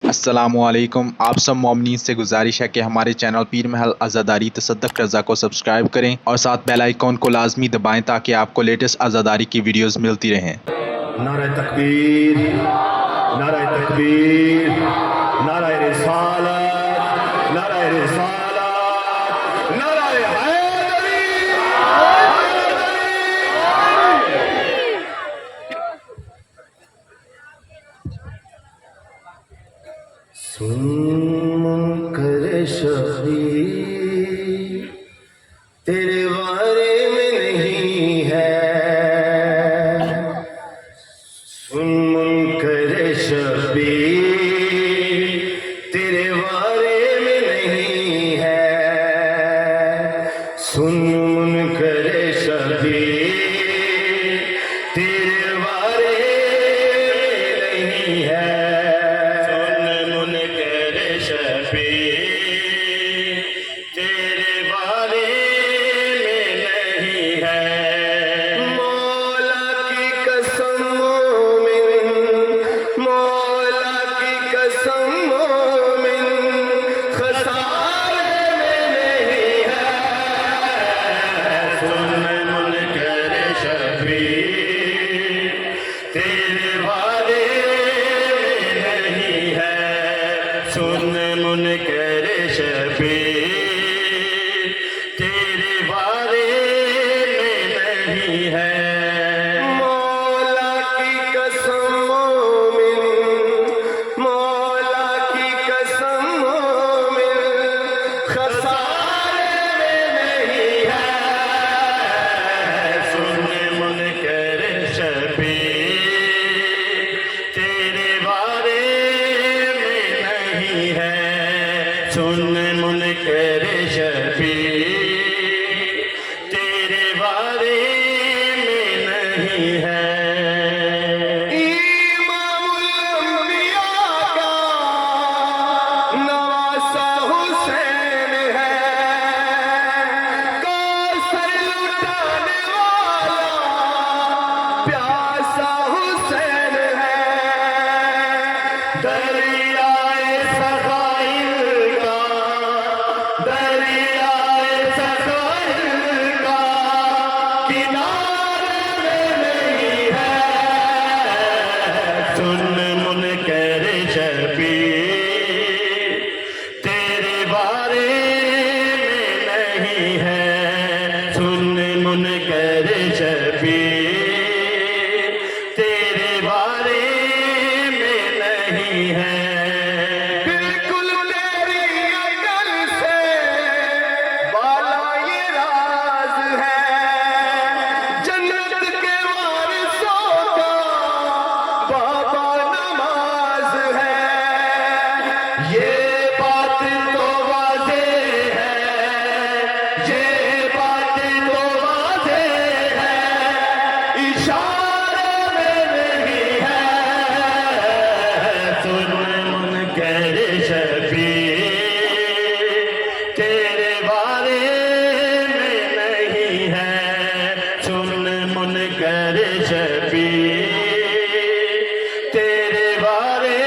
अस्सलामुअलैकुम। आप सब मोमिनीन से गुजारिश है कि हमारे चैनल पीर महल अज़ादारी तसद्दुक़ रज़ा को सब्सक्राइब करें और साथ बेल आइकॉन को लाजमी दबाएं ताकि आपको लेटेस्ट अज़ादारी की वीडियोस मिलती रहें। नारा तकबीर, नारा तकबीर, नारा रिसालत, नारा रिसालत, नारा हैदरी। सुन मुनकर शफी तेरे बारे में नहीं है, सुन मुनकर शफी तेरे बारे में नहीं है, सुन मुनकर शफी तेरे बारे में नहीं है, सुन मुनकर शफी तेरे बारे में नहीं है। मौला की कसम मोमिन, मौला की कसम मोमिन खसारे में नहीं है, सुन मुनकर शफी तेरे बारे में नहीं है, सुन मुनकर शफी तेरे बारे में नहीं है। मौला की कसम मोमिन, मौला की कसम मोमिन खसारे में नहीं है, सुन मुनकर शफी तेरे बारे में नहीं है, सुन मुनकर शफी तेरे बारे में नहीं है। इमामुल अंबिया का नवासा हुसैन है, कौसर लुटाने वाला प्यासा हुसैन है, दरियाए सगाइल का, दरियाए सगाइल का किनारे में नहीं है, सुन मुनकर शफी तेरे बारे में नहीं है, सुन मुनकर शफी तेरे बारे में नहीं है। बिल्कुल तेरी अकल से बाला ये राज है, जन्नत के वारिसों का बाबा नमाज है, ये बात तो वाज़ेह है, ये बात तो वाज़ेह है, इशारे में नहीं है, सुन मुनकर शफी तेरे बारे में नहीं है, सुन मुनकर शफी तेरे बारे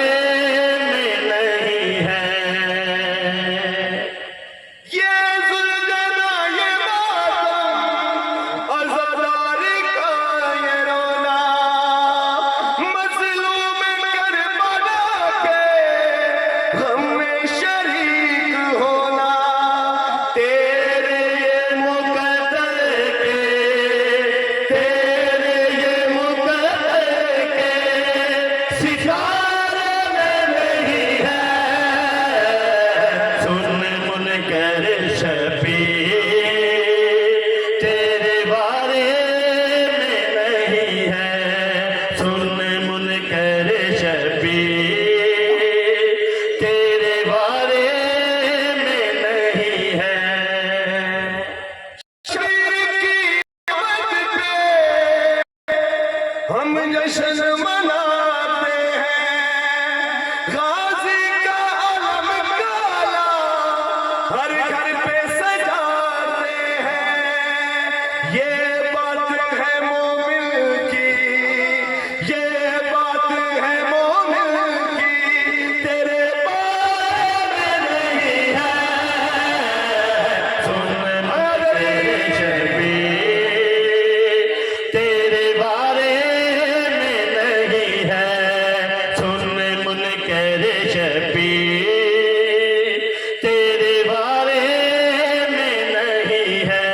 में नहीं है। ये जुल्जना ये मातम अज़ादारी का ये रोना, मज़लूम करबला के गम में منکر شفیع تیرے بارے میں نہیں ہے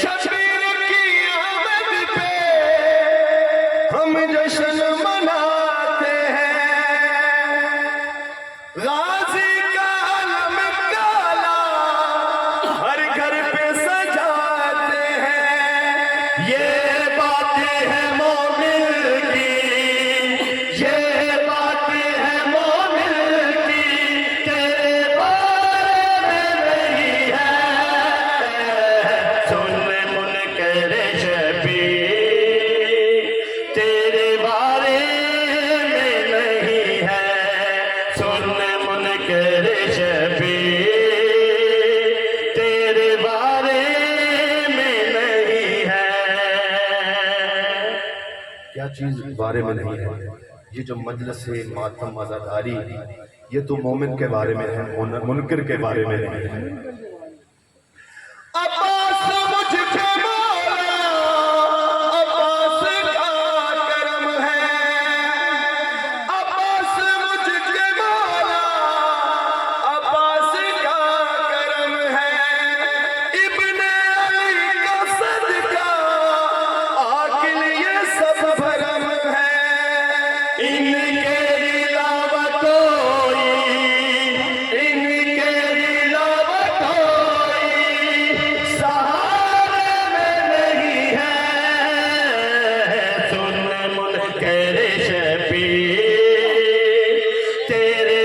شبیر کی آمد پہ ہم جشن مناتے ہیں غازی کا علم کالا ہر گھر پہ سجاتے ہیں یہ باتیں ہیں مومن کی یہ باتیں ہیں مومن کی تیرے بارے میں نہیں ہے سن منکر شفیع تیرے بارے میں نہیں ہے سن منکر شفیع تیرے بارے میں نہیں ہے کیا چیز بارے میں نہیں ہے یہ جو مجلس ماتم عزاداری یہ تو مومن کے بارے میں ہے منکر کے بارے میں نہیں ہے عباس مجھ پہ مولا عباس کا کرم ہے عباس مجھ پہ مولا عباس کا کرم ہے ابن علی کا صدقہ عاقل یہ سب بھرم ہے ان کے علاوہ کوئی ان کے علاوہ کوئی سہارے میں نہیں ہے سن منکر شفیع تیرے